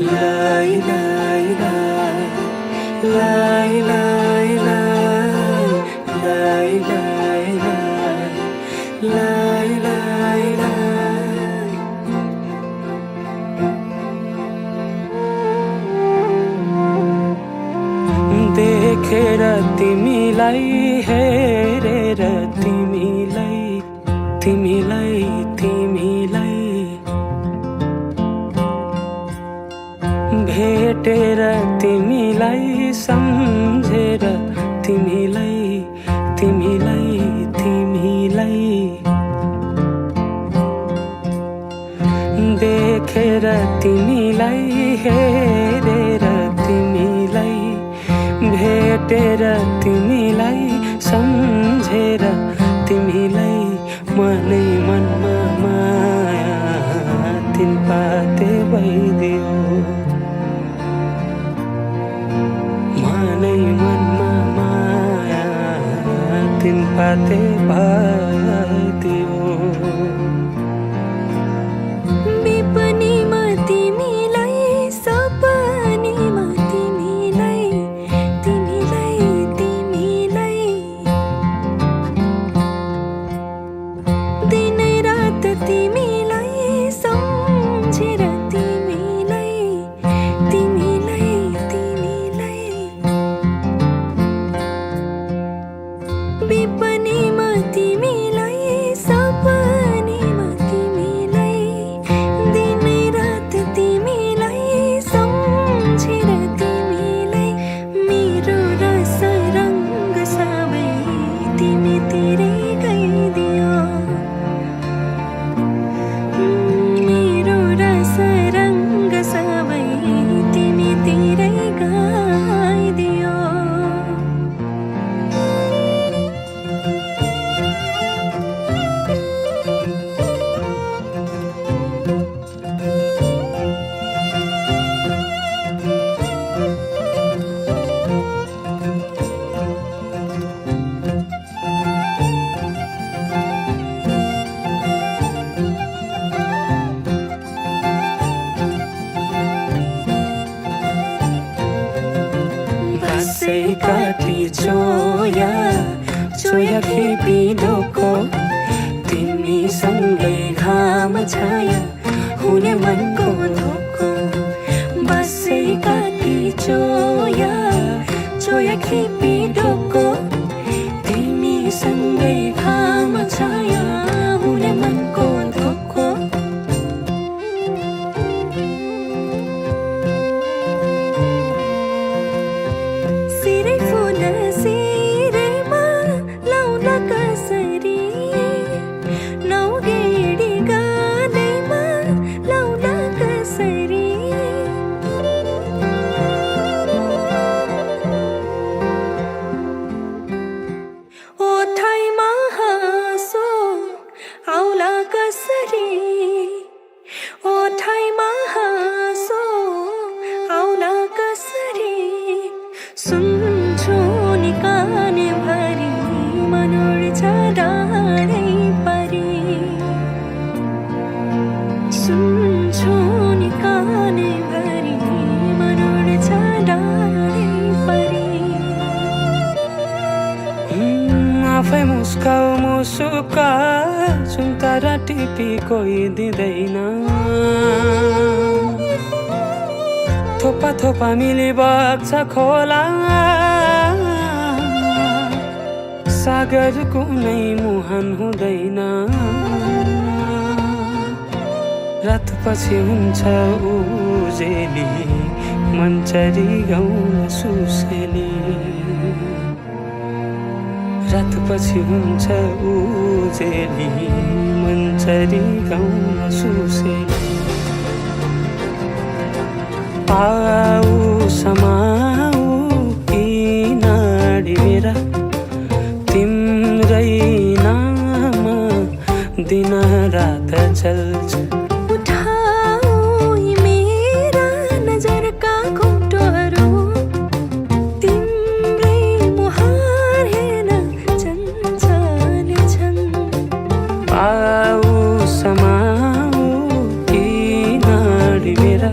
लाई लाई लाई लाई लाई लाई लाई लाई लाई लाई। देखेर तिमीलाई हेरेर तिमीलाई तिमीलाई तिमीलाई भेटेर तिमीलाई सम्झेर तिमीलाई तिमीलाई तिमीलाई देखेर तिमीलाई हेरेर तिमीलाई भेटेर तिमीलाई सम्झेर तिमीलाई मनै मनमा माया तिन पाते भइदियो मनै मनमा माया तिन पाते भइदियो। विपनीमा तिमीलाई सपनीमा तिमीलाई तिमीलाई तिमीलाई दिनै रात तिमीलाई सम्झेर तिमीलाई तिमीलाई तिमीलाई विपनीमा तिमीलाई सपनीमा तिमीलाई दिनै रात तिमीलाई सम्झेर तिमीलाई मेरो रस रङ्ग सबै तिमीतिरै गइदियो मेरो रस रङ्ग सबै तिमीतिरै गइदियो। बसै काटी चोया चोया खेपी ढोको तिमीसँगै घाम छाया हुने मनको धोको। बसै काटी चोया चोया खेपी ढोको तिमीसँगै घाम छाया हुने मनको धोको। सिरै फुल सिरैमा लाउन कसरी नौगेडी गालैमा लाउन कसरी ओठैमा हाँसो आउला कसरी ओठैमा हाँसो आउला कसरी सुन्छु नि काने भरी मन उड्छ डाँडै परी सुन्छु नि काने भरी मन उड्छ डाँडै परी। आफै मुस्काउ मुसुका सुन्तरा टिपी कोही दिँदैन थोपा थोपा मिली बग्छ खोला सागर कुनै मुहान हुँदैन रातपछि हुन्छ उजेली मन्चरी गाउन सुसेली रातपछि हुन्छ उजेली मन्चरी गाउन सुसेली। आऊ समाऊ किनाडी मेरा तिम्रै नाम दिन रात चल्छ। उठाऊ यी मेरा नजरका घुम्टोहरू तिम्रै मुहार हेर्न चञ्चल छन्। आऊ समाऊ किनाडी मेरा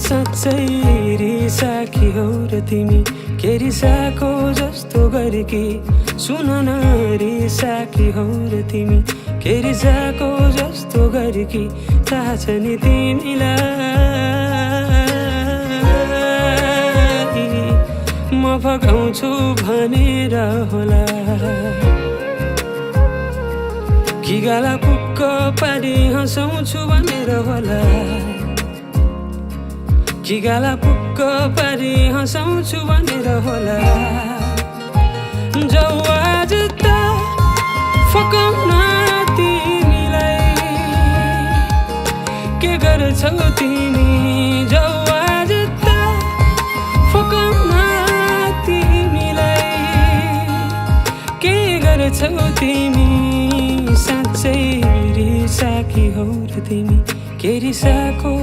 साँच्चै रिसाकी हौ र तिमी के रिसाको जस्तो गरेकी सुन न रिसाकी हौ र तिमी के रिसाको जस्तो गरेकी थाहा छ नि तिमीलाई म फकाउँछु भनेर होला कि गाला पुक्क पारी हँसाउँछु भनेर होला कि गाला पुक्क पारी हँसाउँछु भनेर होला जाऊ आज त फकाउन तिमीलाई के गर्छौ तिमी जाऊ आज त फकाउन तिमीलाई के गर्छौ तिमी साँच्चै रिसाकी हौ र तिमी के रिसाको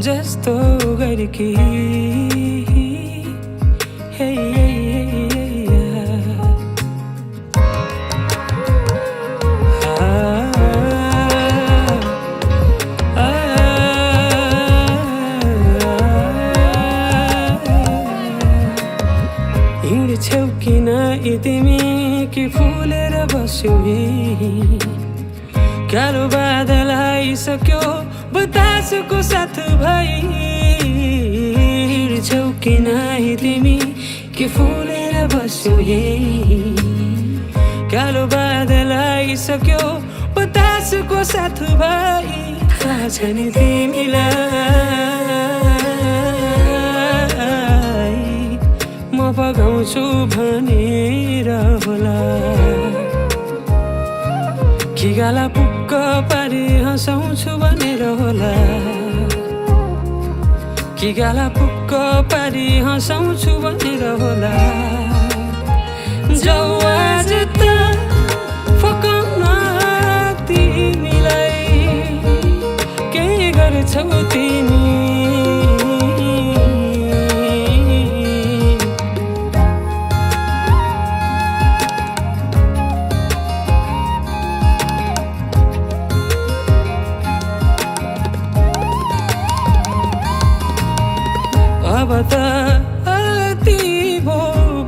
जस्तो गरेकी हिँड्छौ किन तिमी कि फुलेर बस्यौ कालो बादल आइसक्यो बतासको साथ भाइ हिँड्छौ किन तिमी कि फुलेर बस्यौ कालो बादल आइसक्यो बतासको साथ भाइ थाहा छ नि तिमीलाई म पकाउँछु भनेर होला कि गाला पुक्क पारी हँसाउँछु भनेर होला कि गाला पुक्क पारी हँसाउँछु भनेर होला जाऊ आज त फकाउन तिमीलाई के गर्छौ तिमी अब त अति भो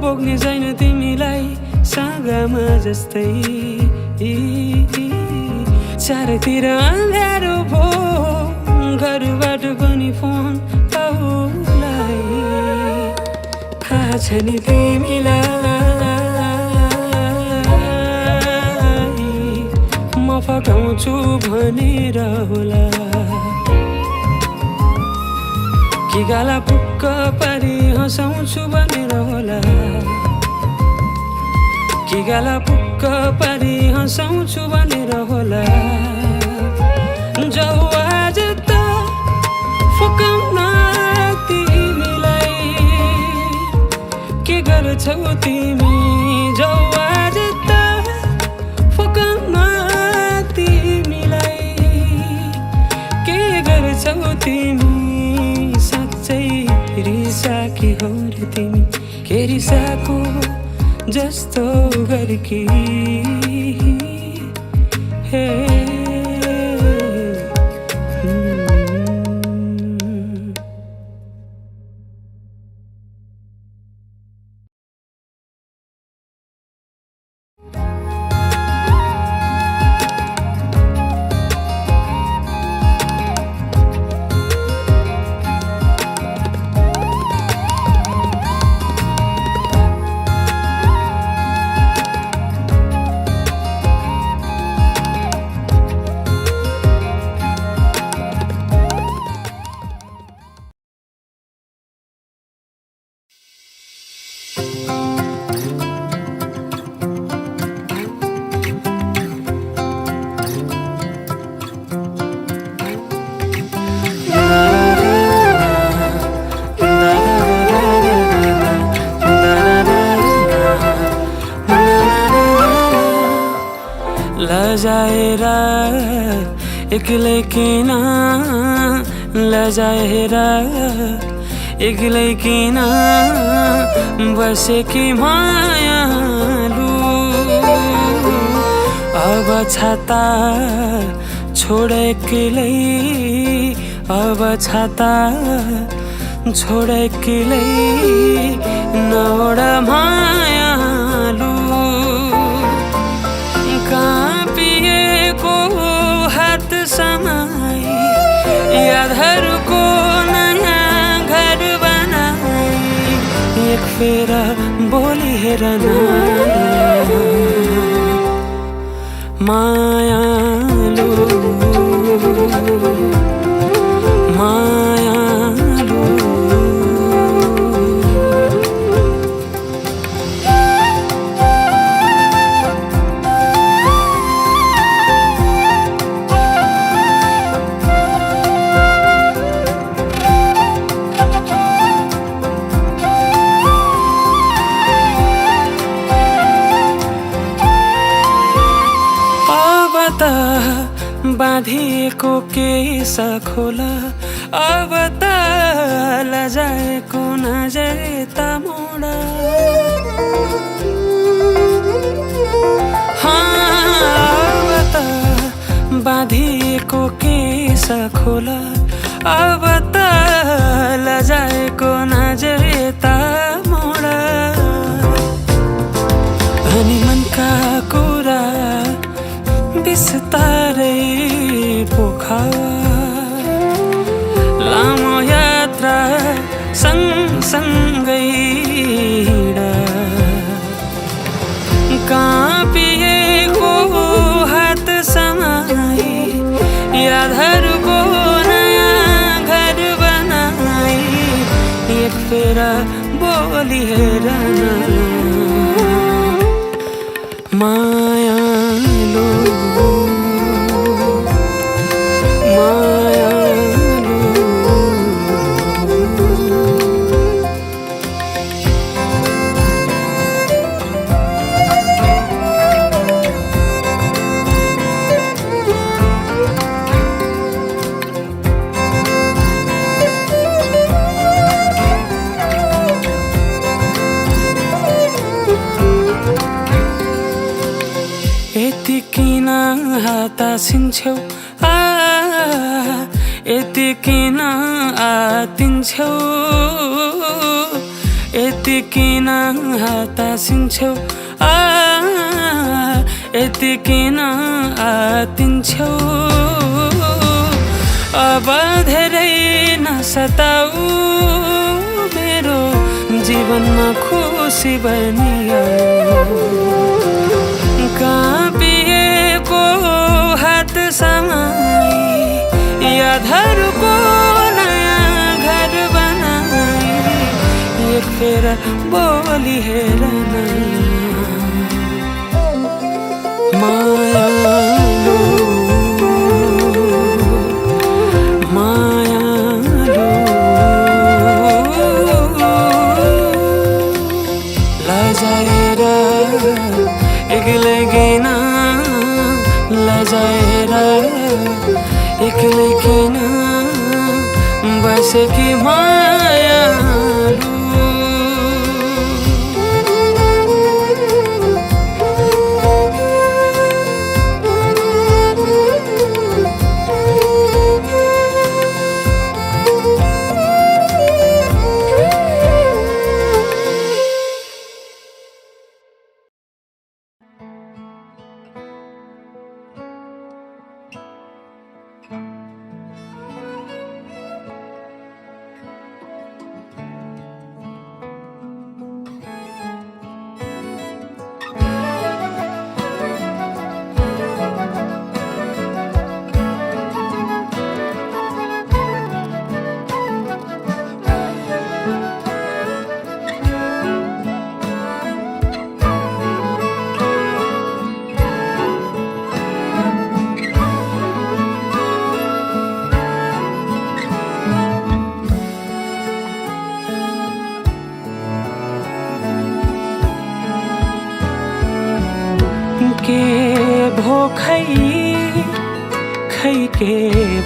बोक्ने छैन तिमीलाई सागामा जस्तै चारैतिर अँध्यारो भो घरबाट पनि फोन आउलाई थाहा छ नि तिमीलाई म फकाउँछु भनेर होला कि गाला पुक्क पारी हँसाउँछु भनेर होला कि गाला पुक्क पारी हँसाउँछु भनेर होला जाऊ आज त फकाउन तिमीलाई के गर्छौ तिमी जाऊ आज त फकाउन तिमीलाई के गर्छौ तिमी रिसाकी हौ र तिमी के रिसाको जस्तो गरेकी हे लजाएर एक्लै किन लजाएर एक्लै किन बसेकी मायालु अब छाता छोड एक्लै अब छाता छोड एक्लै नओड मायालु काँपिएको हात समाई यादहरूको नयाँ घर बनाई एक फेर बोली हेर न मायालु मायालु बाँधिएको केस खोला अब त लजाएको नजर त मोडा अब त बाँधिएको केस खोला अब त लजाएको नजर त मोडा अनि मनका कुरा बिस्तारै पोखर लामो यात्रा सँगसँगै काँपिएको हात समाई यादहरूको नयाँ घर बनाई एक फेर बोली हेर मायालु यति किन हतासिन्छौ यति किन आतिन्छौ यति किन हतासिन्छौ यति किन आतिन्छौ अब धेरै नसताऊ मेरो जीवनमा खुसी बनियो काँपिएको हात समाई यादहरूको नयाँ घर बनाई एक फेर बोली हेर न मायालु मायालु लजाएर एक्लै किन लजाएर एक्लै किन बसेकी मायालु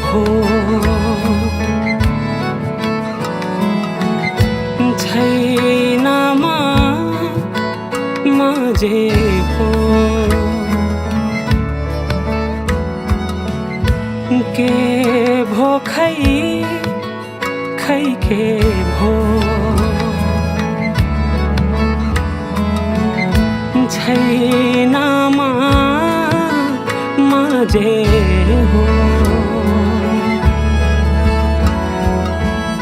भो छैन म जे भो के भो खै के भो छैन म जे हो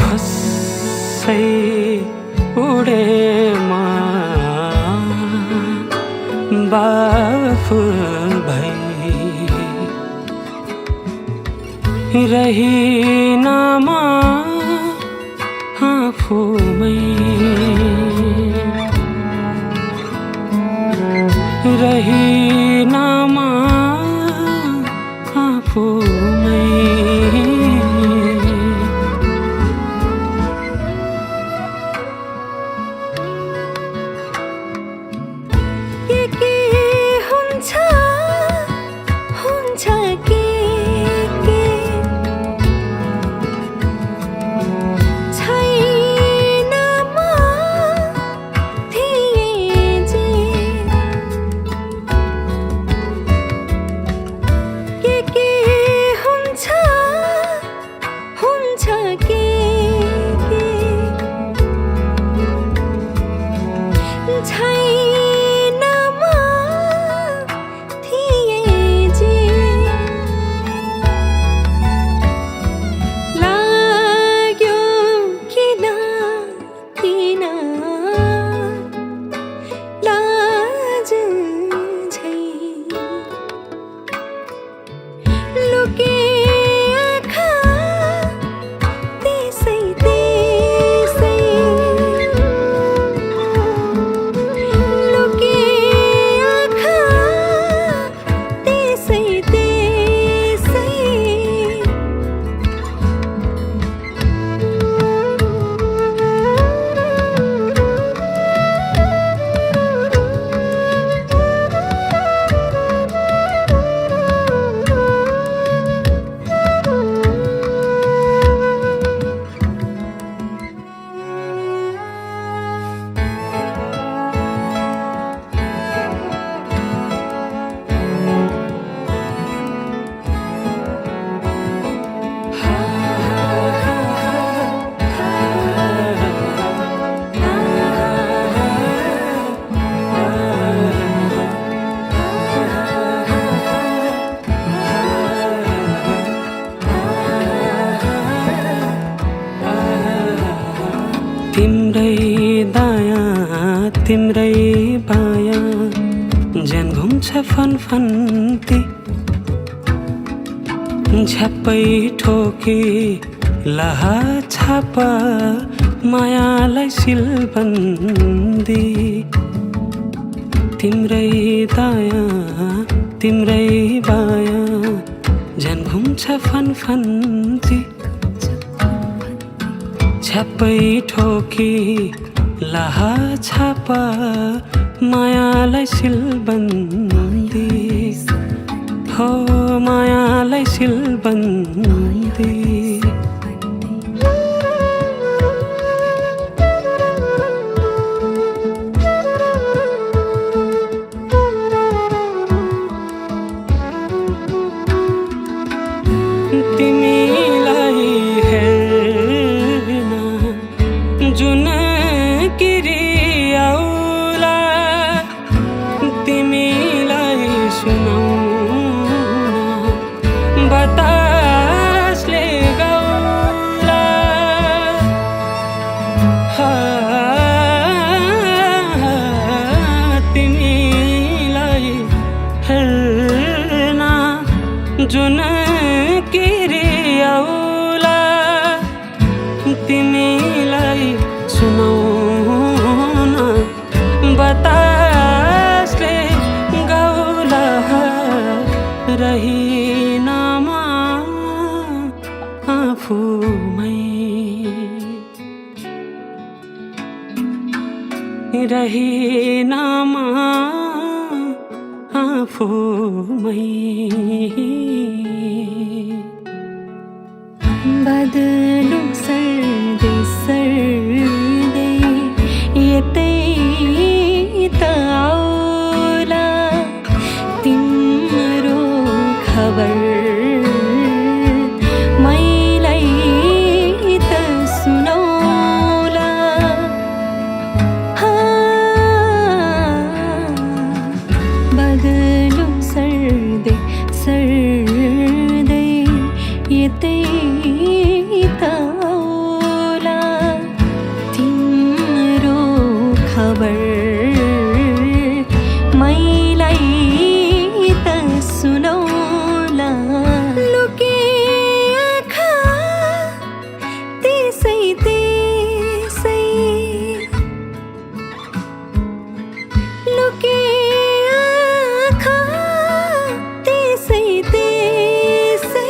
फसै उडेमा बाफुल भई रहिन म आफूमै रहिन म आफूमै के हुन्छ के छैन म थिएँ जे के हुन्छ के छैन म थिएँ जे लाग्यो किन लाज झै लुके आँखा त्यसै लुके आँखा त्यसै तिम्रै दाया तिम्रै बाया ज्यान घुम्छ फनफन्ती झ्याप्पै ठोकी लाहा छाप मायालाई सिलबन्दी तिम्रै दाया तिम्रै बाया ज्यान घुम्छ फनफन्ती झ्याप्पै ठोकी लाहा छाप मायालाई सिलबन्दी हो मायालाई सिलबन्दी तिमीलाई हेर्न जुन किरियाउला तिमीलाई सुनाउन बतासले गाउला तिमीलाई हेर्न जुन किरियाउला तिमीलाई सुनाउन बतासले गाउला रहिन म आफूमै रहिन म आफूमै बदलु सर्दै सर्दै यतै त आउला तिम्रो खबर मैलाई त सुनाउला बदलु सर्दै सर्दै यतै त आउला तिम्रो खबर मैलाई त सुनाउला लुके आँखा त्यसै त्यसै लुके आँखा त्यसै त्यसै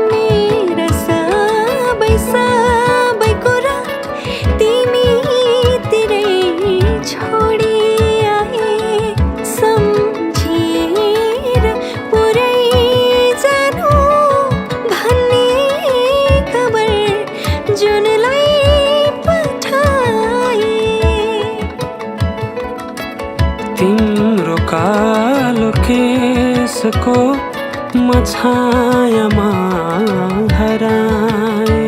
मेरा सबै सबै कुरा तिमीतिरै छोडी आए सम्झिएर पुरै जानु भन्ने खबर जुनलाई पठाए तिम्रो कालो केसको छायामा हराए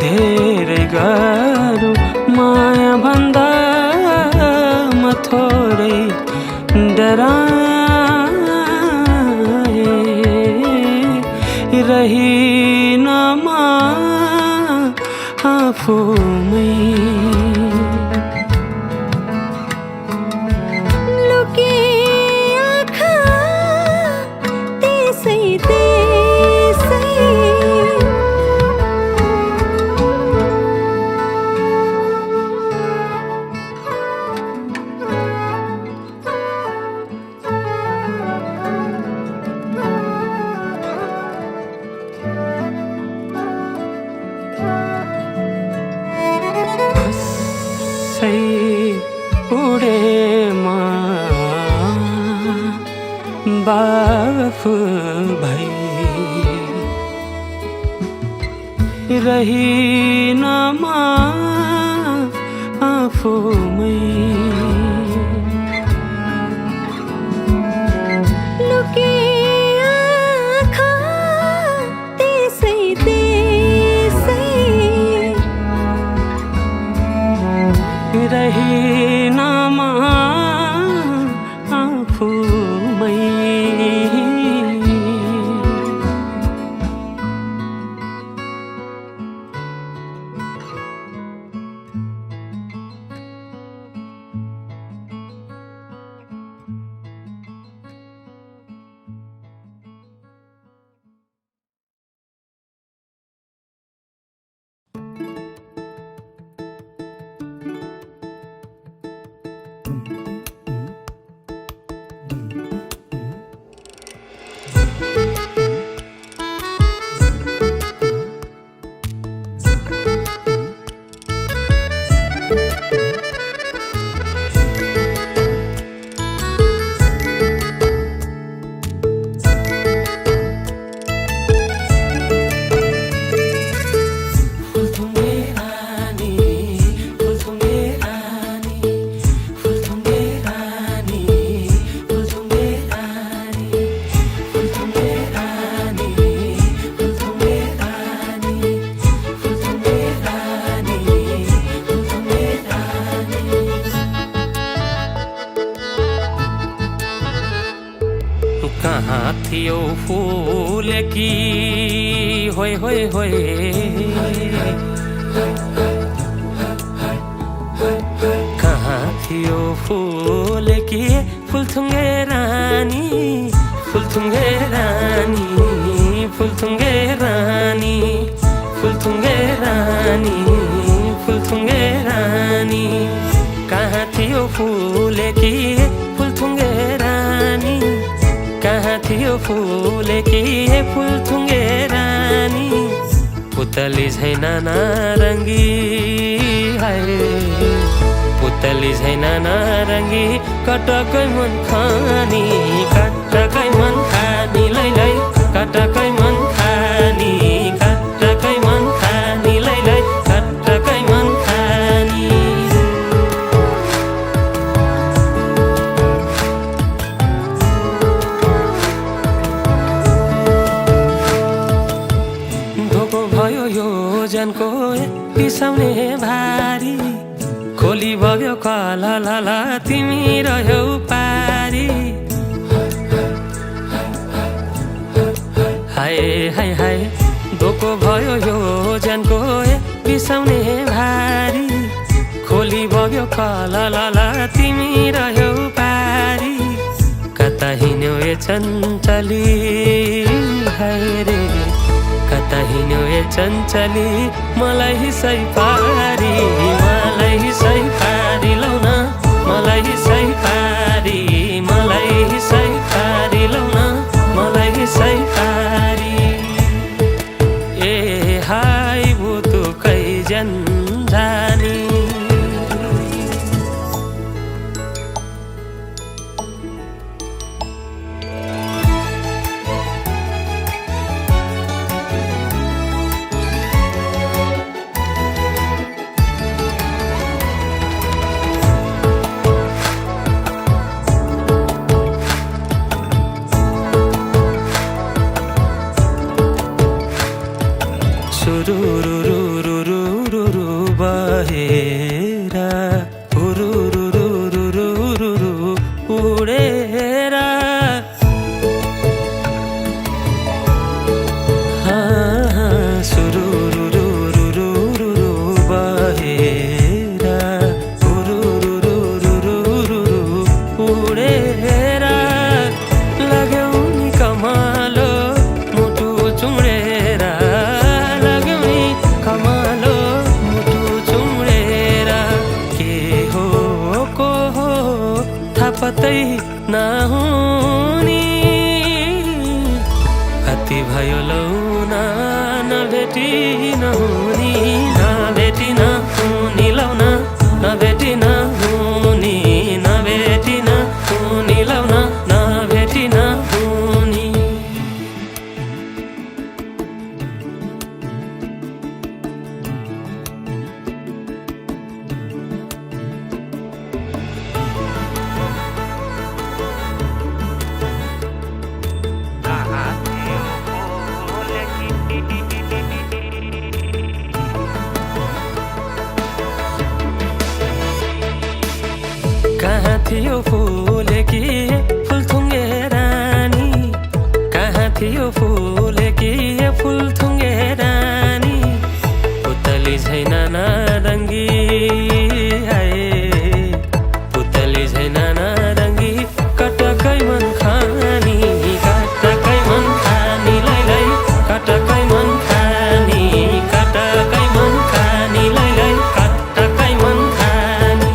धेरै गाह्रो माया भन्दा म थोरै डराए रहिनमा आफूमै लुके आँखा त्यसै त्यसै सै उडेमा बाफ भई रहिनमा आफूमै लुके आँखा त्यसै त्यसै रहिनमा आफूमै कहाँ थियो फूल की होय होय होय कहाँ थियो फूल की फुलथुङ्गे रानी फुलथुङ्गे रानी फुलथुङ्गे रानी फुलथुङ्गे रानी फुलथुङ्गे रानी कहाँ थियो फूल की फुलथुङ्गे रानी कहाँ थियो फुले कि फुल थुङ्गे रानी पुतली झैन नारङ्गी हाय पुतली झैन नारङ्गी कटकै मन खानी कटकै मन खानी लै लै कटकै मन खानी कटकै मन खानी लै लै कटकै मन खानी धोको भयो यो जनको पिसाउने भारी खोली बग्यो कला लाला तिमी रह्यौ पारी हाय हाय हाय धोको भयो यो जनको पिसाउने भारी खोली बग्यो कला लाला तिमी रह्यौ पारी कता हिँड्यौ ए चञ्चली हाय रे कता हिँड्यौ ए चञ्चली मलाई हिसै पारी मलाई हिसै पारी लौ न मलाई हिसै पारी मलाई हिसै पारी लौ न मलाई हिसै पारी ए हाय बुतु कैजन जानी सुरुरुरुरुरुरुरु बहेरा उरुरुरुरुरुरु उडेरा सुरुरुरुरुरुरु बहेरा उरुरुरुरुरुरु उडेरा लाग्यौ नि कमालो मुटु चुडेरा कमालो मुटु चुडेर के हो को हो थाहा पत्तै नहुनी कति भयो लौ न नभेटी नहुनी नभेटी नहुनी लौ न नभेटी नहुनी नभेटी नहुनी लौ न नभेटी नहुनी कहाँ थियो फुले कि फुल थुङ्गे रानी कहाँ थियो फुले कि फुल थुङ्गे रानी पुतली झैन नारङ्गी हाय पुतली झैन नारङ्गी कटकै मन खानी कटकै मन खानी लै लै कटकै मन खानी कटकै मन खानी लै लै कटकै मन खानी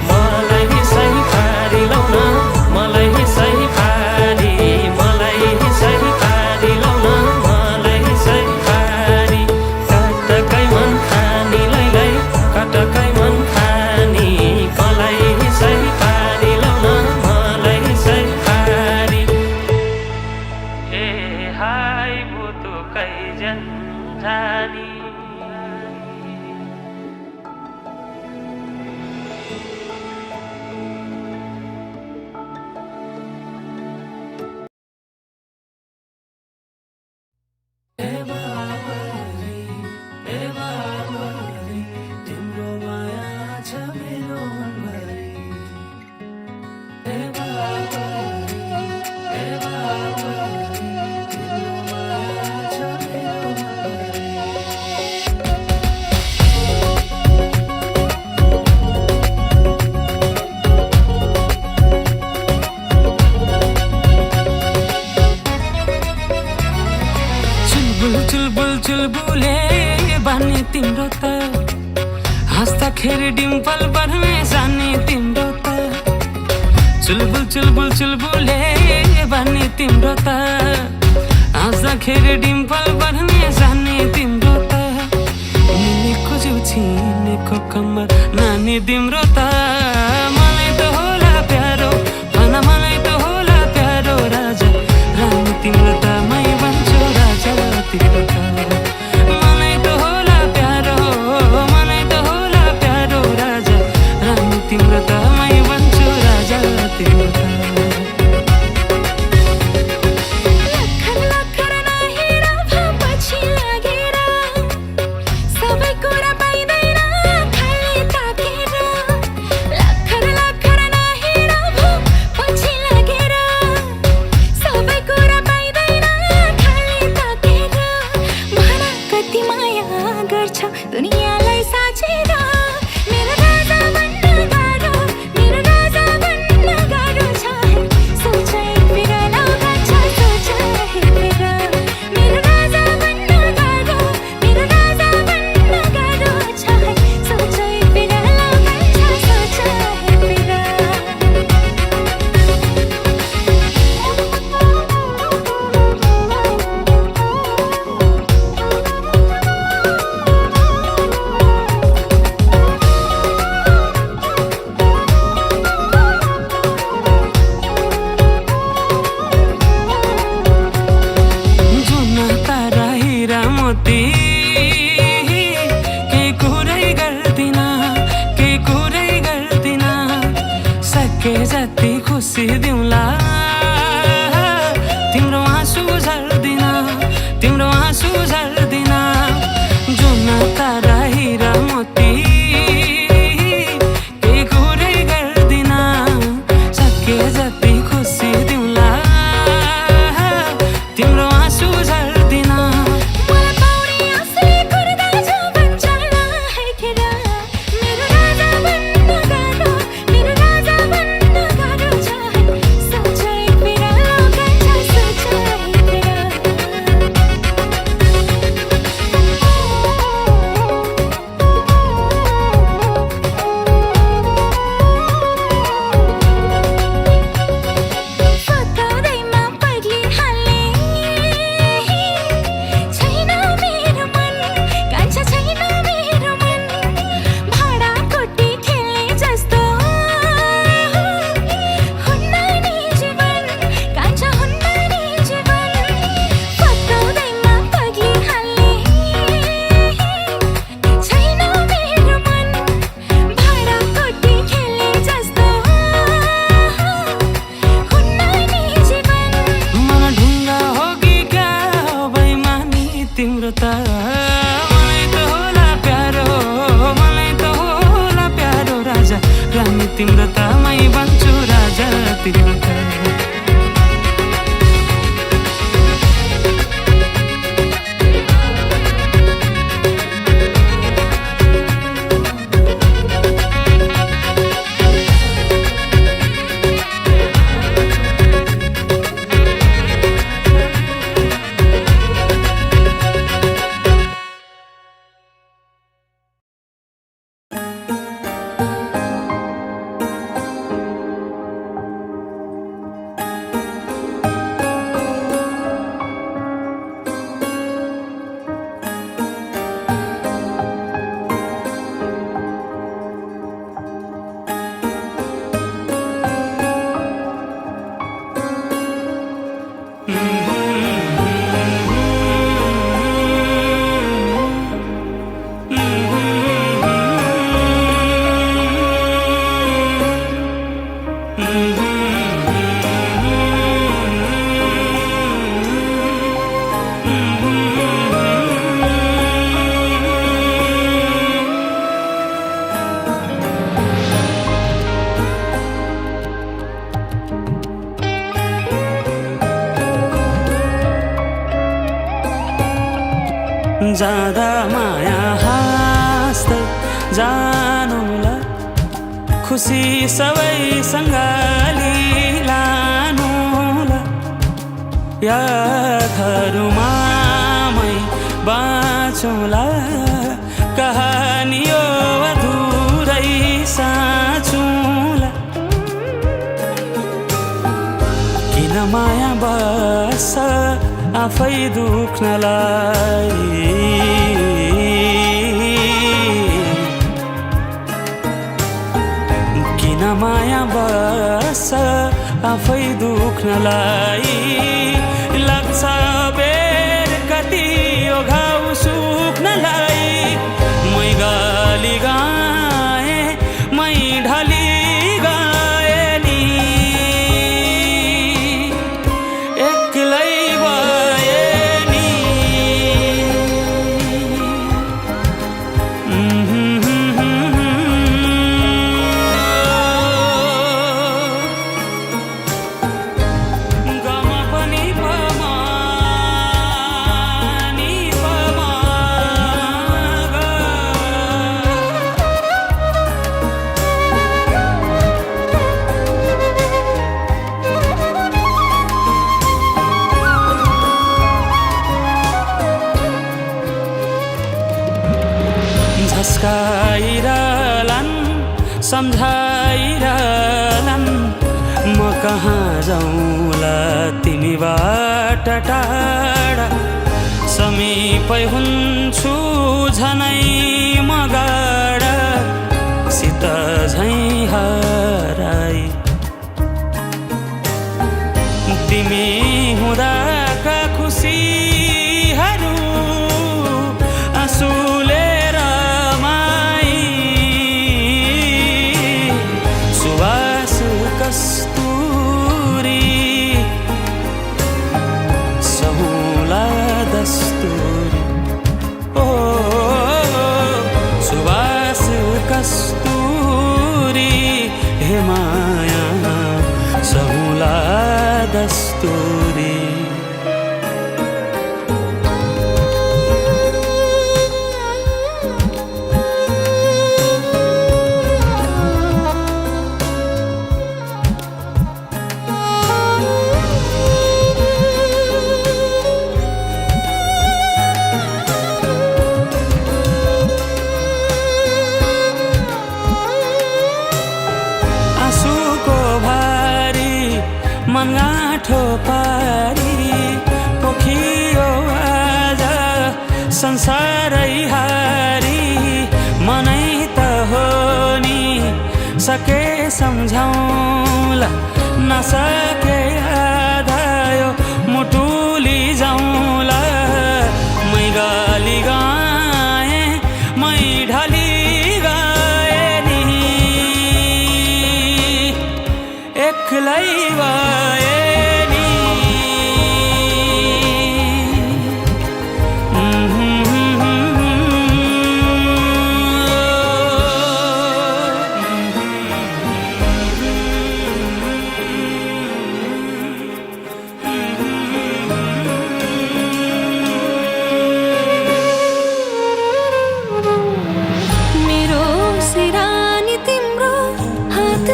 मलाई हिसै पारी लौ न मलाई हिसै पारी मलाई हिसै पारी लौ न मलाई हिसै पारी कटकै मन खानी लै लै कटकै मन खानी मलाई हिसै पारी लौ न मलाई हिसै पारी ए हाय बुतु कैजन जानी तिम्रो माया छ मेरो मनभरि चुलबुले बानी तिम्रो त हाँस्दाखेरि डिम्पल बढ्ने जाने तिम्रो त चुलबुल चुलबुल चुलबुले भन्ने तिम्रो त हाँस्दाखेरि डिम्पल बढ्ने जाने तिम्रो त मिलेको जिउ छिनेको कम्मर नानी तिम्रो त मलाई त होला प्यारो भन मलाई त होला प्यारो राजा रानी तिम्रो त मै भन्छु राजा तिम्रो त मलाई त होला प्यारो मलाई त होला प्यारो राजा रानी तिम्रो त मै भन्छु राजा तिम्रो त दुनियालाई साचेर मेरो राजा बन्न गाह्रो मेरो राजा बन्न गाह्रो छ सोचाइ बिरला गाछ सोचाइ बिर मेरो राजा बन्न गाह्रो मेरो राजा बन्न गाह्रो छ सोचाइ बिरला गाछ सोचाइ बिर केही कुरै गर्दिन सके जति खुसी दिउँला तिम्रो आँसु झर्दिन तिम्रो आँसु झर्दिन जुन तारा हिरा मोती केही कुरै गर्दिन सके जति खुसी दिउँला तिम्रो आँसु झर्दिन तिम्रो त मलाई त होला प्यारो मलाई त होला प्यारो राजा रानी तिम्रो त मै भन्छु राजा तिम्रो त जाँदा माया हाँस्दै जानुला खुसी सबैसँग लिलानुला यादहरूमा मै बाँचौँला कहानी यो अधुरै साँचौँला बस्छ आफै दुख्नलाई। किन माया बस्छ आफै दुख्नलाई। लाग्छ बेर कति यो घाउ सुक्नलाई। मै गाली गाएँ मै ढली गाएँ नि, एक्लै भएँ नि। झस्काइरहलान् सम्झाइरहलान् म कहाँ जाउँला तिमीबाट टाढा। समीपै हुन्छु झनै म गाडा, सित झैँ हराई। तिमी हुँदाका खुसीहरू आँसुले कस्तूरी सहुला दस्तूरी। ओ सुवास कस्तूरी हे माया सहुला दस्तूरी। मन गाँठो पारी पोखियो आज संसारै हारी। मनै त हो नि सके सम्झाउला, नसके आधायो मुटुली जाउँला। मै गाली गाएँ मै ढली गाएँ नि, एक्लै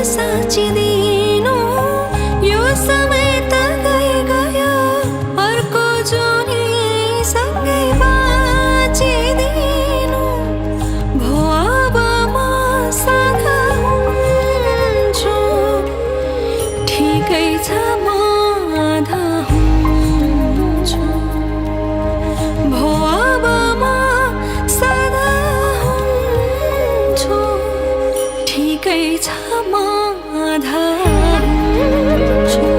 साचिदिनु यो समय त गयो अर्को जोनी सँगै बाँचिदिनु भो अब म सादा हुन्छु ठिकै छ म आधा हुन्छु भो अब म सादा हुन्छु ठिकै छ म आधा हुन्छु।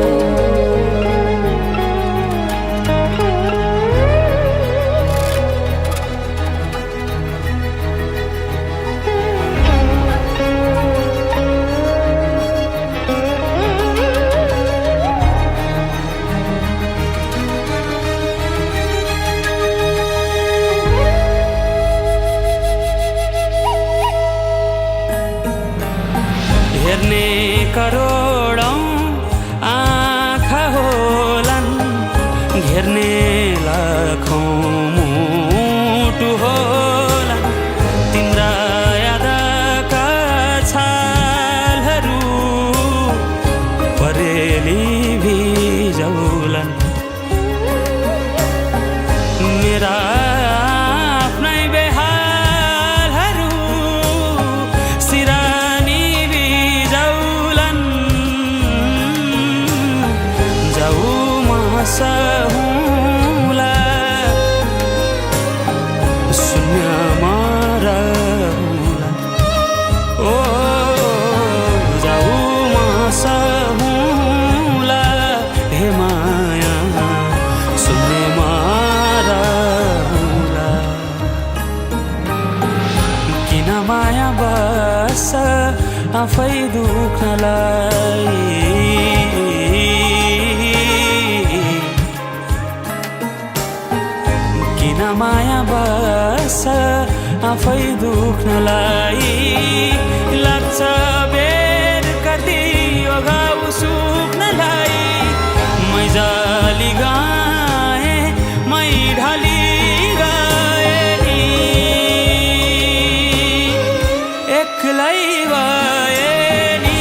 हेर्ने करोडौं आँखा होलान्, घेर्ने लाखौं मुटु होलान्। तिम्रा यादका छालहरू परेली भिजौलान्। मेरा आफ्नै बेहालहरू सिरानी भिजौलान्। जाऊ म आफै दुख्नलाई किन माया बस आफै दुख्नलाई लाग्छ बेर कति यो घाउ सुक्नलाई मै जाली गाए मै ढाली गए नि एक्लै भए नि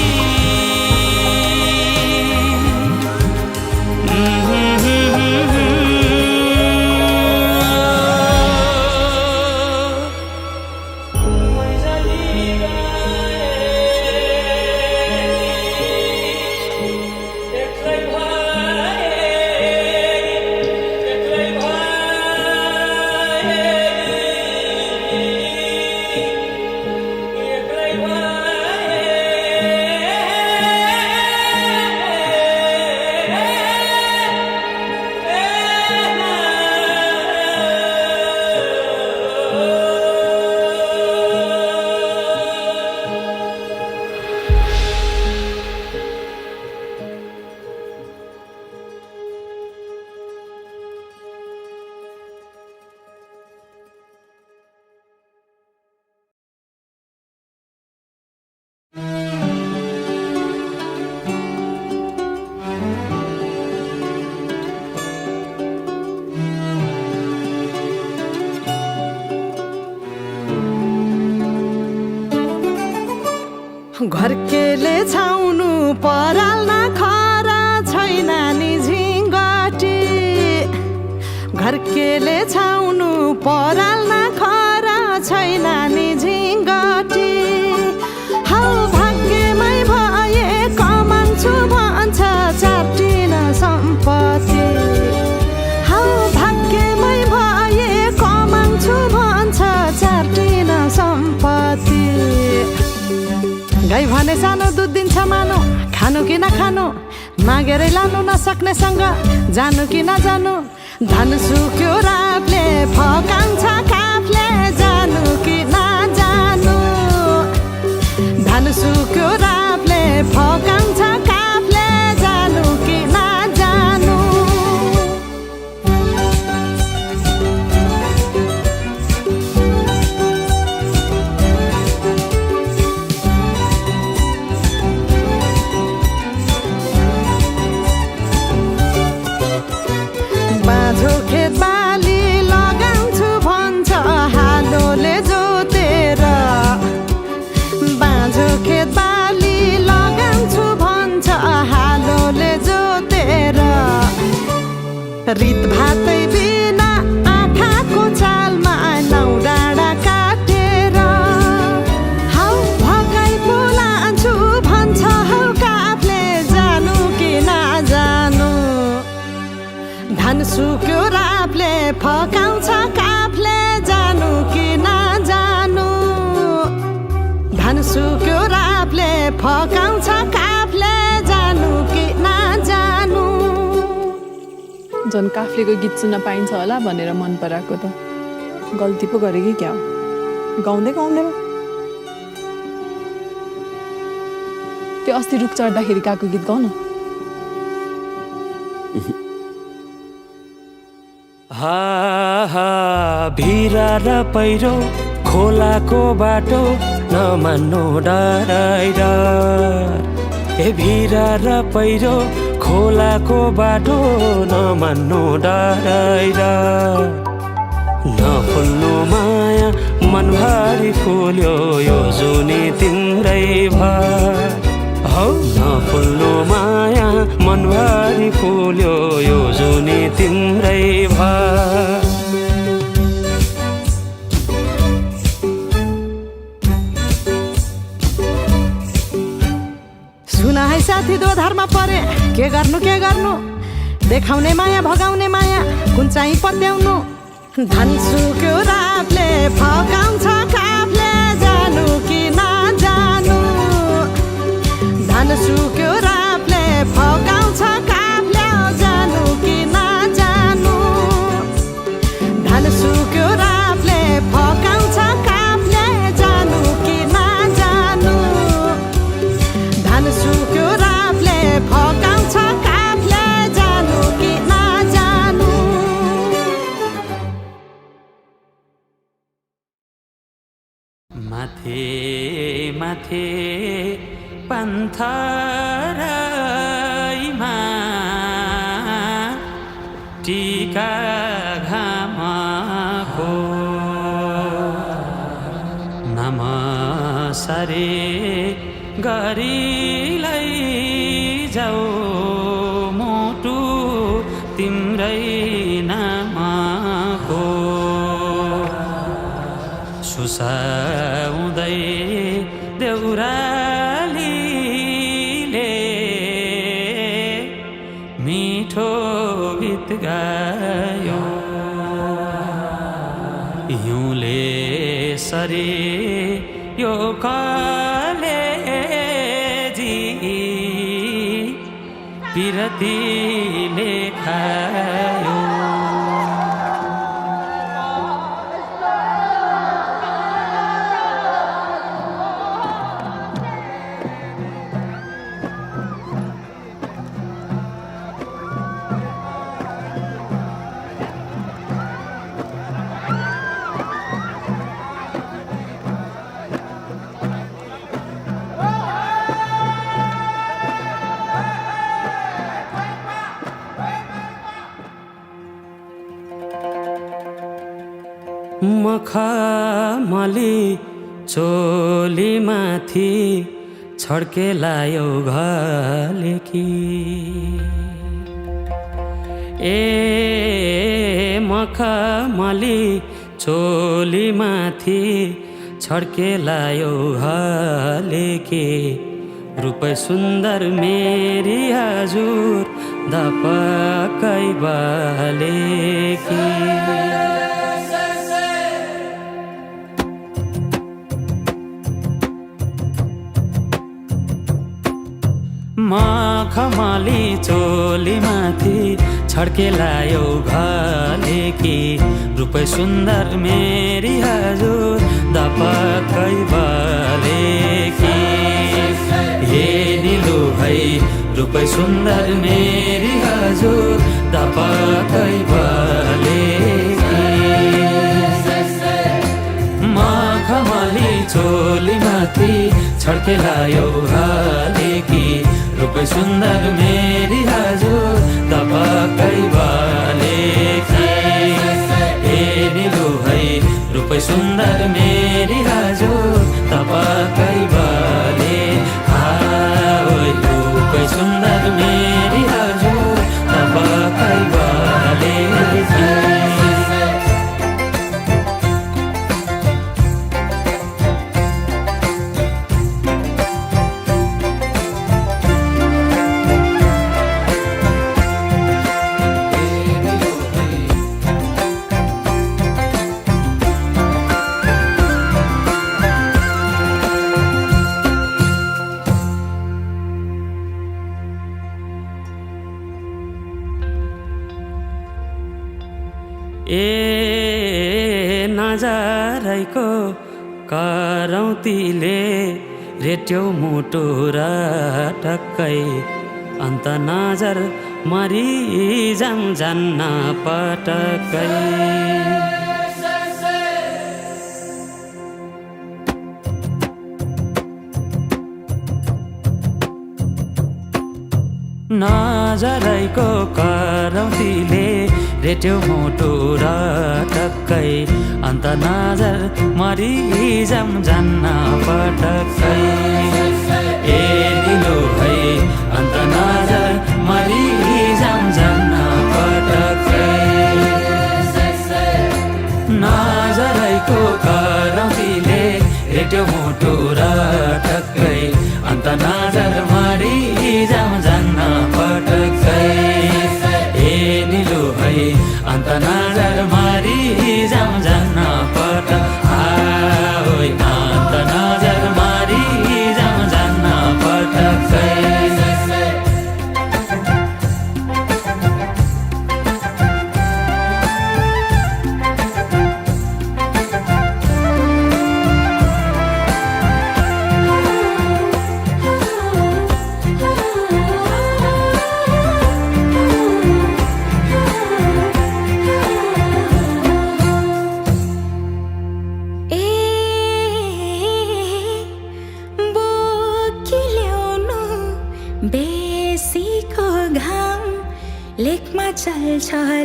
घरकेले छाउनु पराल्न खरा छैन नि झिङ्गटी घरकेले छाउनु पराल्न खरा छैन नि झिङ्गटी हौ भाग्यमै भए कमान्छु भन्छ चाटिन सम्पत्ति हौ भाग्यमै भए कमान्छु भन्छ चाटिन सम्पत्ति गाई भने सानो दुध दिन्छ मानो खानु कि नखानु मागेरै लानु नसक्नेसँग जानु कि नजानु धन सुक्यो रातले फकाउँछ काफले जानु कि नजानु धन सुक्यो रातले फकाउँछ काफले जानु कि नजानु खेत बाली लगाउँछु भन्छ हालोले जोतेर बाँझो खेत बाली लगाउँछु भन्छ हालोले जोतेर रित भातै बिना आँखाको चालमा नौ डाँडा काटेर हौ भगाइ बोलान्छु भन्छ हौ काफले जानु कि नजानु धन सुक्यो रापले फकाउँछ काफले जानु कि नजानु धन सुक्यो रापले फकाउँछ काफले जानु कि नजानु झन् काफ्लेको गीत सुन्न पाइन्छ होला भनेर मन पराएको त गल्ती पो गरे कि क्या हो गाउँदै गाउँदै त्यो अस्ति रुख चढ्दाखेरि गएको गीत गाउन हा हा भिरा र पहिरो खोलाको बाटो नमान्नु डराइ डर ए भिरा र पहिरो खोलाको बाटो नमान्नु डराइ डर नफुल्नु माया मनभरि फुल्यो यो जुनी तिम्रै भर हौ नफुल्नु माया मनभरि फुल्यो यो जुनी तिम्रै भर सुना है साथी दोधारमा परे के गर्नु देखाउने माया भगाउने माया कुन चाहिँ पत्याउनु धन सुक्यो रातले फकाउँछ काफले जानु कि नजानु धन सुक्यो रातले फकाउँछ काफले जानु कि नजानु धन सुक्यो रातले फकाउँछ काफले जानु कि नजानु माथे माथे पन्थराईमा टीका घामको नमसरे गरी जाऊ मोटु तिम्रै नामको सुसाउँदै देउरालीले मिठो गीत गायो हिउँले सरे यो कलेजी पिरतीले खायो मखमली चोलीमाथि छड्के लायो घलेकी ए मखमली चोलीमाथि छड्के लायो घलेकी रूपै सुन्दर मेरी हजुर दपकै बालेकी मखमली चोलीमाथि छड्के लायो घलेकी रूपै सुन्दर मेरी हजुर दपकै बालेकी हे निलु है रूपै सुन्दर मेरी हजुर दपकै बालेकी मखमली चोलीमाथि छड्के लायो घलेकी रूपै सुन्दर मेरी हजुर दपकै बालेकी हे निलु है रूपै सुन्दर मेरी हजुर दपकै बाले रूपै सुन्दर मेरी हजुर दपकै बालेकी ए नजारैको करौतीले रेट्यो मुटु र टक्कै अन्त नजर मरि जान्न पटक्कै नजरैको करौतीले रेट्यो मुटु र टक्कै अन्त नजर मरि जान्न पटक्कै ए निलो है अन्त नजर मरि जान्न पटक्कै नजरैको करौतीले रेट्यो मुटु र टक्कै अन्त नजर मरि जान्न पटक्कै ए निलो है अन्त नजर मरि जान्न पटक्कै अन्त नजर मरि जान्न पटक्कै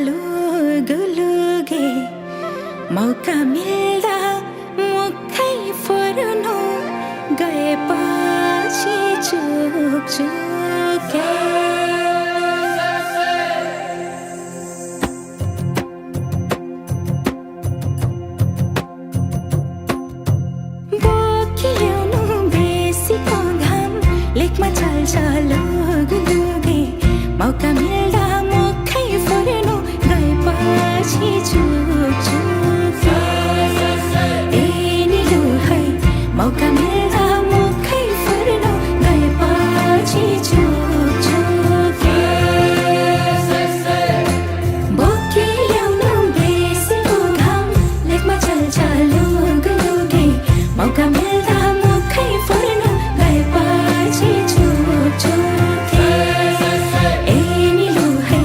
लुगुलुगे मौका मिल्दा मुखै फर्नु गएपछि चुके बोकिल्याउनु बेसीको घाम लेखमा चल्छ लुगुलुगे मौका मिल्दा मुखै फर्नु गएपछि चुके ए निलु है मौका मिल्दा मुखै फर्नु गएपछि चुके बोकिल्याउनु बेसीको घाम लेखमा चल्छ लुगुलुगे मौका मिल्दा मुखै फर्नु गएपछि चुके ए निलु है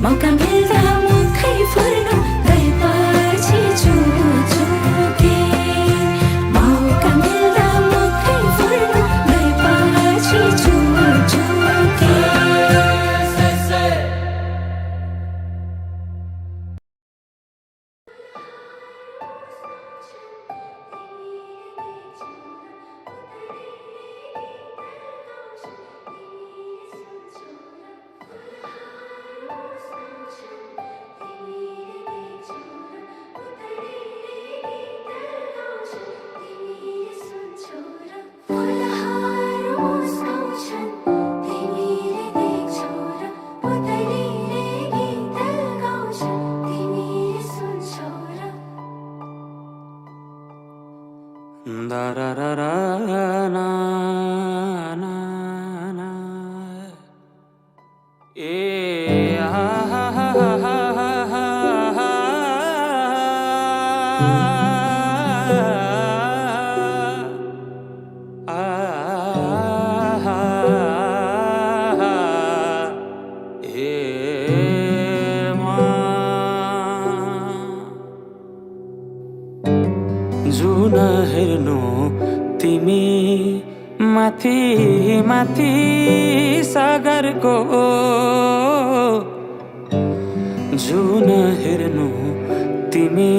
मौका मिल्दा मुखै फर्नु गएपछि चुके मौका मिल्दा मुखै फर्नु गएपछि चुके Da da da da na na na ha ha ha ha ha ha जुन हेर्नु तिमी माथि माथि सागरको जुन हेर्नु तिमी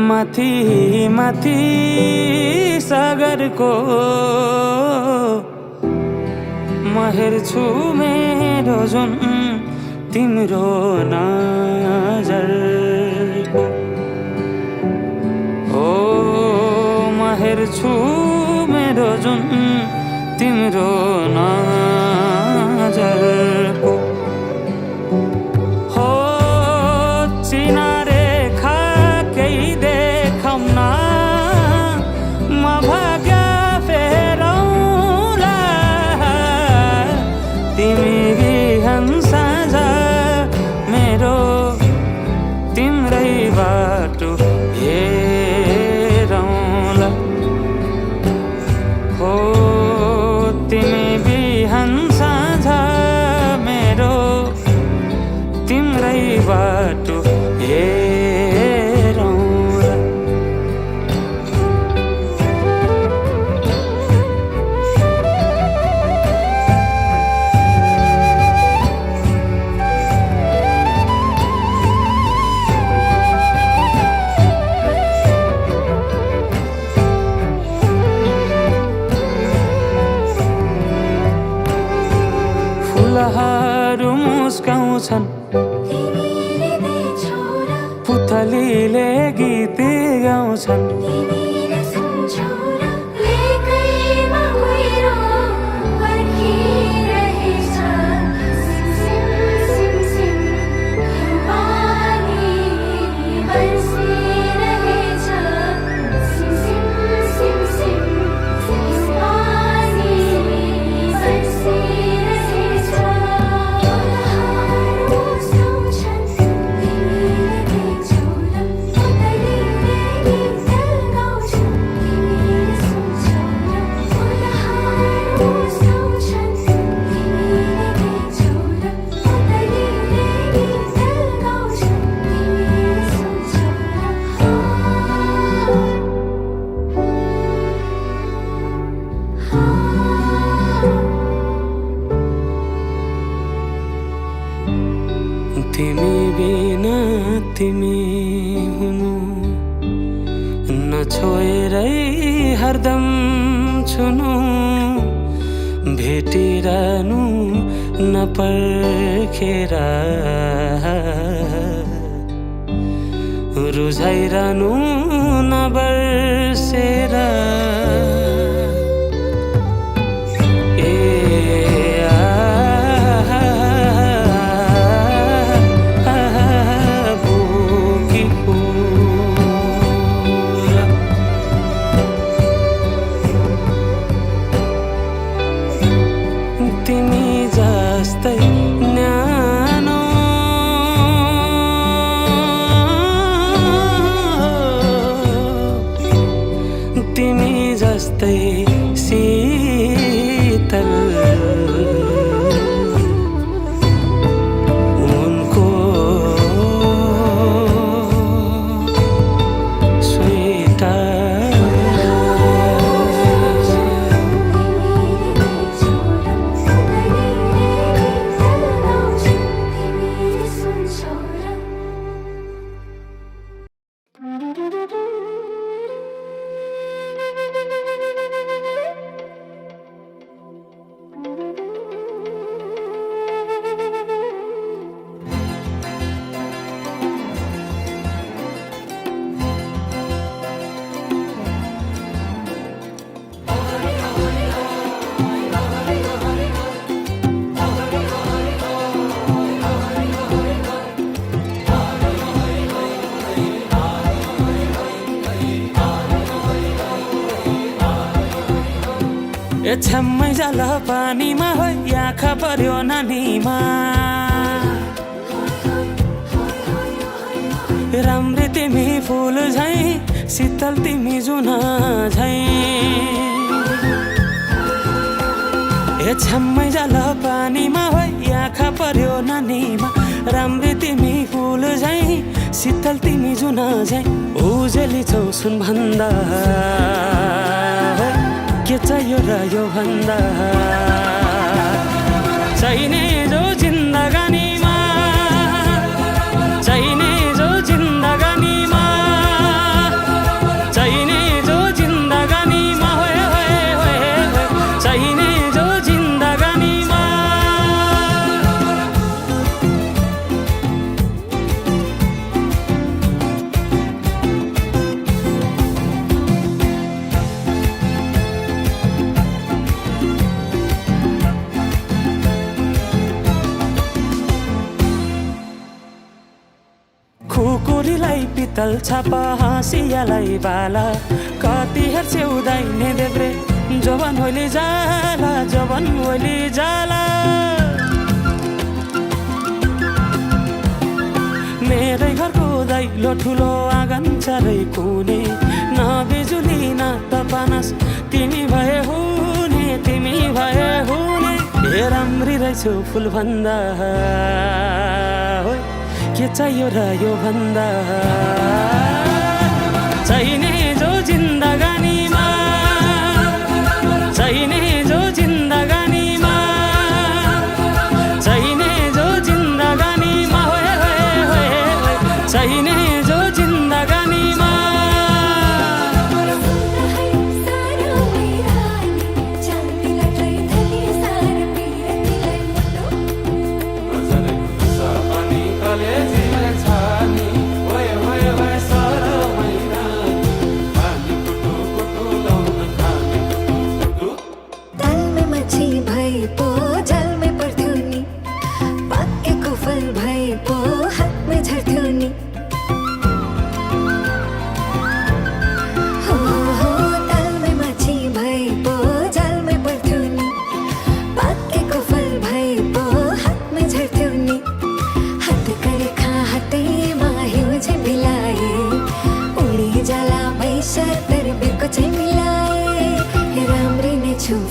माथि माथि सागरको म हेर्छु मेरो जुन तिम्रो नजरको हेर्छु मेरो जुन तिम्रो नजरको हो चिनारे केही देखाउन म भाग्य फेरौँला तिमी बिहान साँझ मेरो तिम्रै बाटो तिमी बिहान साँझ मेरो तिम्रै बाटो हेरौँला फुलहरू मुस्काउँछन् पुतलीले गीत गाउँछन् Thank you. हुनु नछोएरै हरदम छुनु भेटिरहनु नपर्खेर रुझाइरहनु नबर्सेर तिमी जस्तै न्यानो तिमी जस्तै शीतल उनको छम्मै जाला पानीमा हो आँखा पर्यो नानीमा राम्रै तिमी फुल झै शीतल तिमी जुन झै छम्मै जाला पानीमा हो आँखा पर्यो नानीमा राम्रै तिमी फुल झै शीतल तिमी जुन झै उजेली छौ सुन भन्दा के चाहियो र यो भन्दा चाहिने जो जिन्दगानीमा चाहिने जो जिन्दगानीमा चाहिने जो जिन्दगानीमा होए होए होए चाहिने जो जिन्दगानीमा खुकुरीलाई पितल छापा हाँसियालाई बाला कति हेर्छौ दाइने देब्रे जवन होली जाला जवन होली जाला मेरै घरको दैलो ठुलो आँगन चारै कुने न बिजुली न त पानस तिमी भए हुने तिमी भए हुने हे राम्री रहेछौ फुल भन्दा के चाहियो र यो भन्दा चाहिने जो जिन्दगानीमा चाहिने जो जिन्दगानीमा चाहिने जो जिन्दगानीमा होए होए होए चाहिने जो जिन्दगानीमा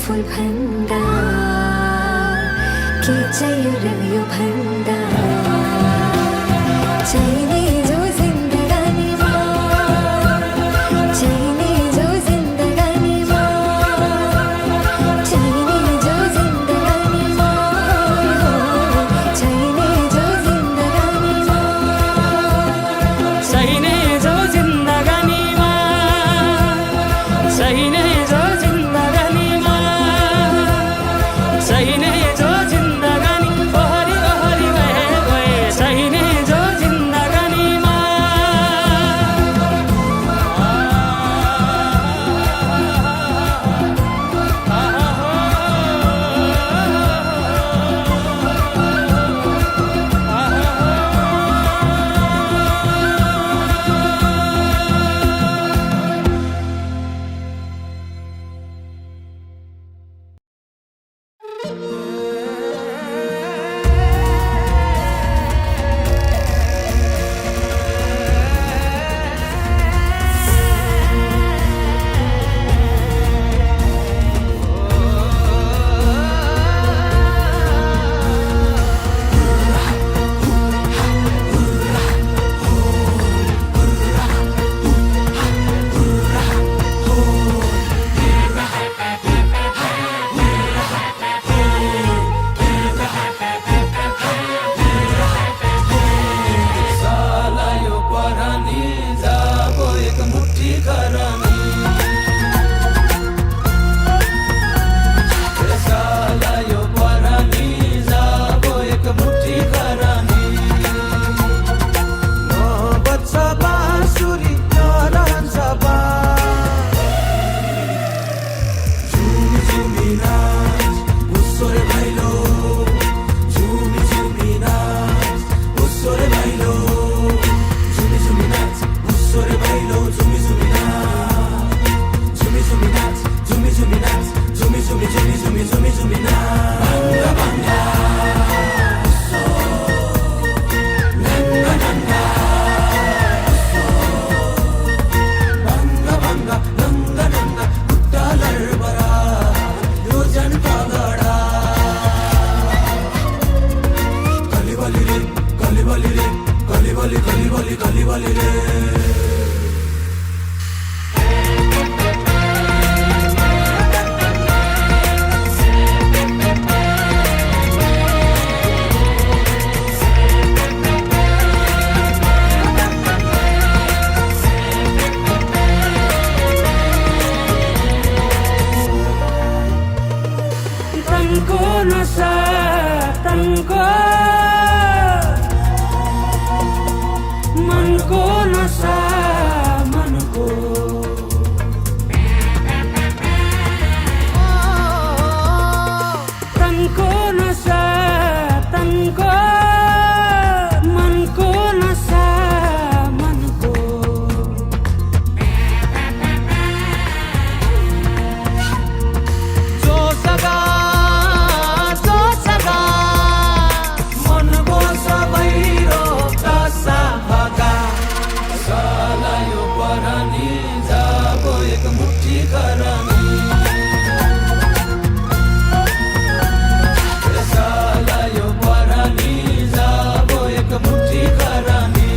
फुल भन्दा के चाहियो र यो भन्दा चाहिने जो जिन्दगानीमा चाहिने जो जिन्दगानीमा चाहिने जो जिन्दगानीमा चाहिने जो जिन्दगानीमा एक मुट्ठी खरानी साला यो परानी जाबो एक मुट्ठी खरानी बच्छ बाँसुरी रहन्छ झुमी झुमी नाच उसोरे भैलो झुमी झुमी नाच उसोरे भैलो झुमी झुमी नाच उसोरे भैलो झुमी झुमी नाच झुमी झुमी नाच झुमी झुमी नाच झुमी झुमी झुमी झुमी झुमी झुमी नाच बंगा बंगा उसो नंगा नंगा उसो बंगा बंगा नंगा नंगा कुत्ता लड़बरा योजन पगड़ा कलिबली रे कलिबली रे कलिबली कलिबली कलिबली रे तनको नशा तनको मनको नशा मनको तनको नशा तनको मनको नशा मनको मनको सबैरो कसा भगा साला यो परानी जाबो एक मुट्ठी खरानी साला यो परानी जाबो एक मुट्ठी खरानी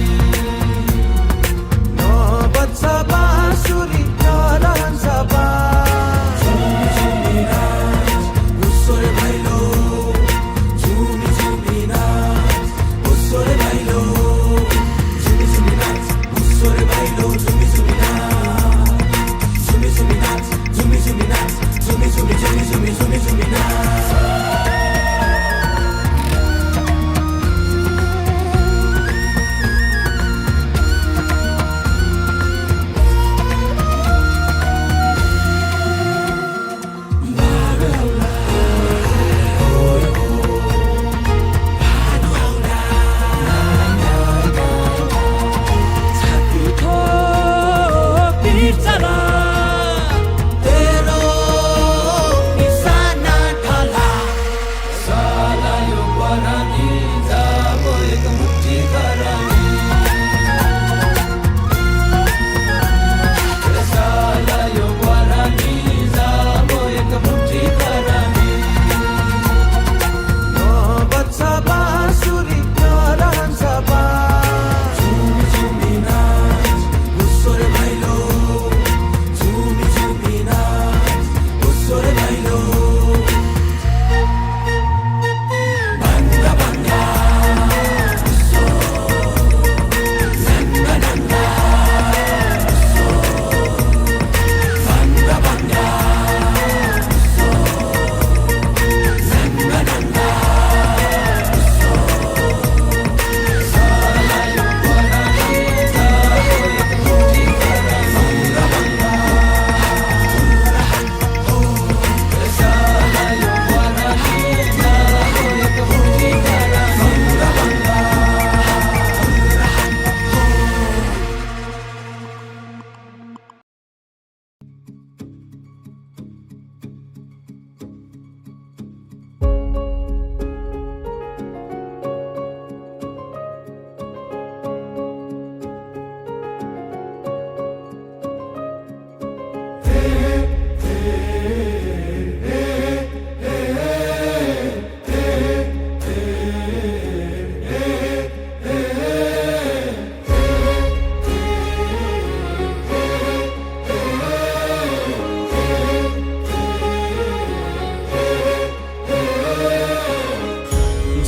बच्छ बाँसुरी रहन्छ झुमी झुमी नाच उसोरे भैलो झुमी झुमी नाच उसोरे भैलो झुमी झुमी नाच उसोरे भैलो झुमी झुमी नाच झुमी झुमी नाच झुमी झुमी नाच झुमी झुमी झुमी झुमी झुमी झुमी नाच साला यो परानी जाबो एक मुट्ठी खरानी साला यो परानी जाबो एक मुट्ठी खरानी बच्छ बाँसुरी रहन्छ झुमी झुमी नाच उसोरे भैलो झुमी झुमी नाच उसोरे भैलो बंगा बंगा उसो नंगा नंगा उसो बंगा बंगा उसो नंगा नंगा उसो साला यो परानी जाबो एक मुट्ठी खरानी बंगा बंगा साला यो परानी जाबो एक मुट्ठी खरानी बंगा बंगा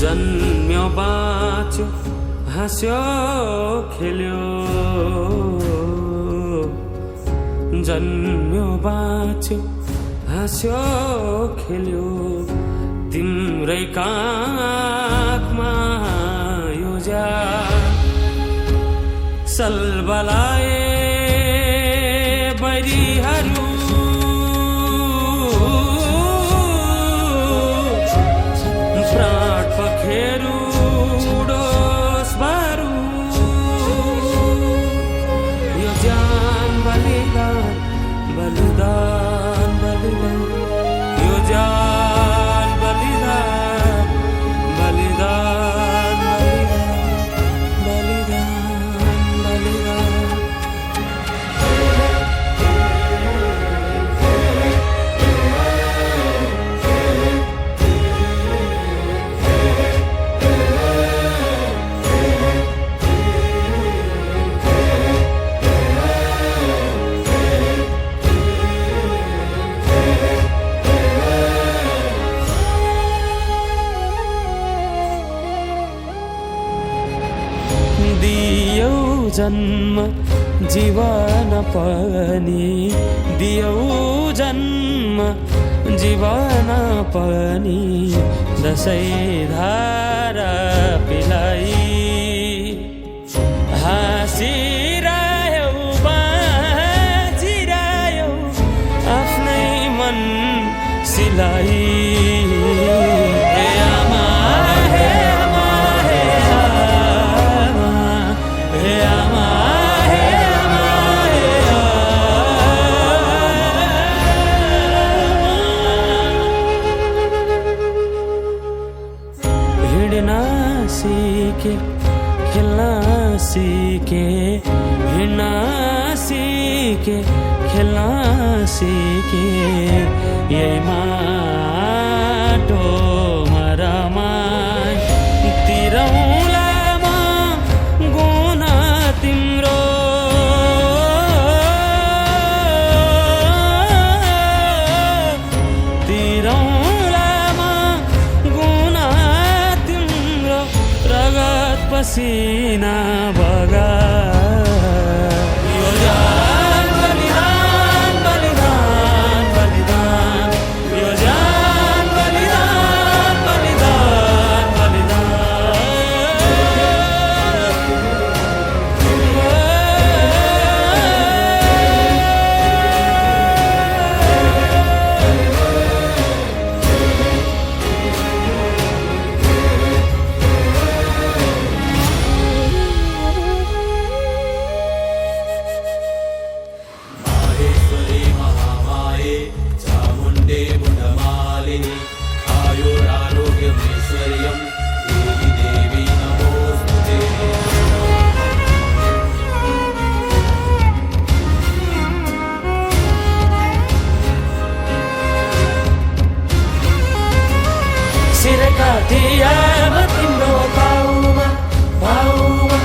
जन्म्यो बाँच्यो हाँस्यो खेल्यो जन्म्यो बाँच्यो हाँस्यो खेल्यो तिम्रै काखमा यो ज्यान सल्बलाए बैरीहरू प्राण पखेरु उडोस् बारू यो ज्यान बलिदान बलिदान बलिदान यो ज्यान बलिदान बलिदान बलिदान बलिदान दियौ जन्म जीवन पनि दियौ जन्म जीवन पनि दसैँ धारा पिलाई हाँसिरह्यौ बाँचिरह्यौ आफ्नै मन सिलाई सीखे खेल्न सीखे हिँड्न सीखे खेल्न सीखे यही माटोमा रमाई तिरौला म गुण तिम्रो पसीना बगा यो ज्यान बलिदान बलिदान बलिदान यो ज्यान बलिदान बलिदान काटियामा तिम्रो पाउमा पाउमा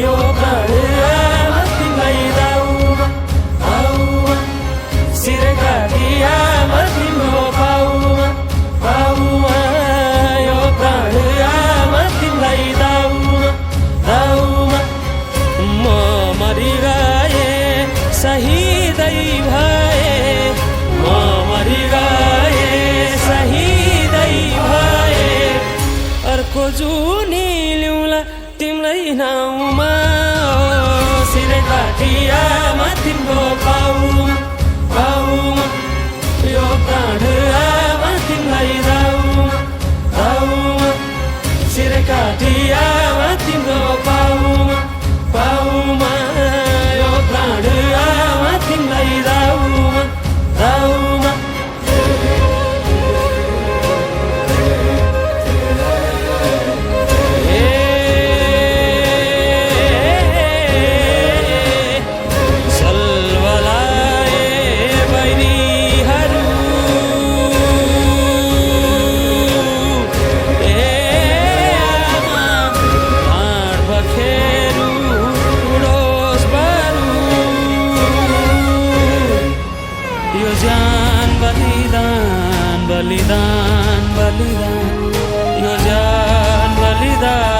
यो प्राणमा तिमीलाई दाउमा पाउमा शिर काटियामा तिम्रो पाउमा पाउमा यो प्राणमा तिमीलाई दाउमा दाउमा म मरिगए शहीदै भए म मरिगए शहीदै भए अर्को जुनी ल्याउला तिमीलाई नाउँमा शिर काटियामा तिम्रो पाउमा पाउमा यो प्राणमा तिमीलाई दाउमा दाउमा शिर काटियामा तिम्रो पाउमा पाउमा यो प्राणमा तिमीलाई दाउमा दाउमा बलिदान बलिदान यो ज्यान बलिदान